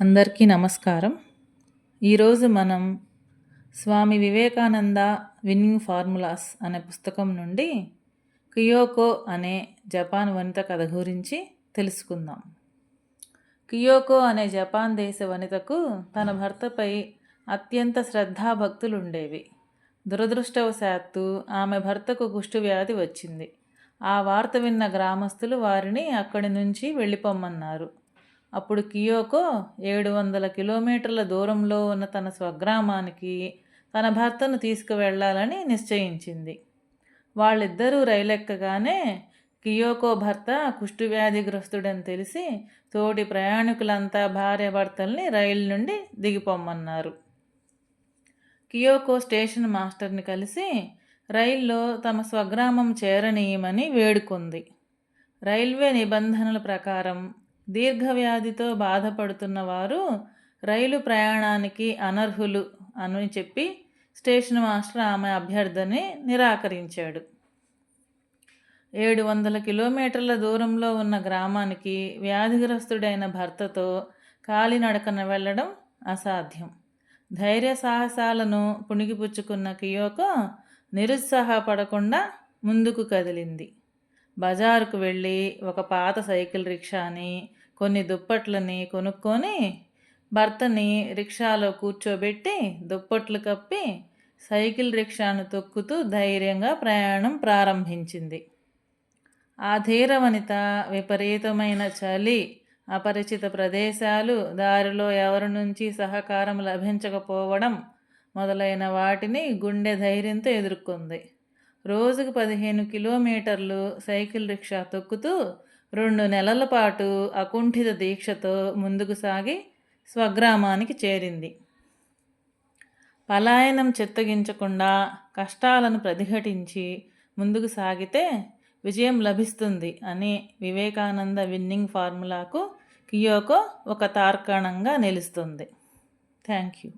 అందరికీ నమస్కారం. ఈరోజు మనం స్వామి వివేకానంద విన్నింగ్ ఫార్ములాస్ అనే పుస్తకం నుండి కియోకో అనే జపాన్ వనిత కథ గురించి తెలుసుకుందాం. కియోకో అనే జపాన్ దేశ వనితకు తన భర్తపై అత్యంత శ్రద్ధాభక్తులుండేవి. దురదృష్టవశాత్తు ఆమె భర్తకు కుష్ఠవ్యాధి వచ్చింది. ఆ వార్త విన్న గ్రామస్తులు వారిని అక్కడి నుంచి వెళ్ళిపోమ్మన్నారు. అప్పుడు కియోకో 700 కిలోమీటర్ల దూరంలో ఉన్న తన స్వగ్రామానికి తన భర్తను తీసుకువెళ్లాలని నిశ్చయించింది. వాళ్ళిద్దరూ రైలెక్కగానే కియోకో భర్త కుష్ఠవ్యాధిగ్రస్తుడని తెలిసి తోటి ప్రయాణికులంతా భార్యాభర్తల్ని రైలు నుండి దిగిపోమ్మన్నారు. కియోకో స్టేషన్ మాస్టర్ని కలిసి రైల్లో తమ స్వగ్రామం చేరనీయమని వేడుకుంది. రైల్వే నిబంధనల ప్రకారం దీర్ఘవ్యాధితో బాధపడుతున్న వారు రైలు ప్రయాణానికి అనర్హులు అని చెప్పి స్టేషన్ మాస్టర్ ఆమె అభ్యర్థనని నిరాకరించాడు. 700 కిలోమీటర్ల దూరంలో ఉన్న గ్రామానికి వ్యాధిగ్రస్తుడైన భర్తతో కాలినడకన వెళ్ళడం అసాధ్యం. ధైర్య సాహసాలను పుణికిపుచ్చుకున్న కియోకో నిరుత్సాహపడకుండా ముందుకు కదిలింది. బజారుకు వెళ్ళి ఒక పాత సైకిల్ రిక్షాని, కొన్ని దుప్పట్లని కొనుక్కొని భర్తని రిక్షాలో కూర్చోబెట్టి దుప్పట్లు కప్పి సైకిల్ రిక్షాను తొక్కుతూ ధైర్యంగా ప్రయాణం ప్రారంభించింది. ఆ ధీర వనిత విపరీతమైన చలి, అపరిచిత ప్రదేశాలు, దారిలో ఎవరి నుంచి సహకారం లభించకపోవడం మొదలైన వాటిని గుండె ధైర్యంతో ఎదుర్కొంది. రోజుకు 15 కిలోమీటర్లు సైకిల్ రిక్షా తొక్కుతూ 2 నెలల పాటు అకుంఠిత దీక్షతో ముందుకు సాగి స్వగ్రామానికి చేరింది. పలాయనం చిత్తగించకుండా కష్టాలను ప్రతిఘటించి ముందుకు సాగితే విజయం లభిస్తుంది అని వివేకానంద విన్నింగ్ ఫార్ములాకు కియోకో ఒక తార్కాణంగా నిలుస్తుంది. Thank you.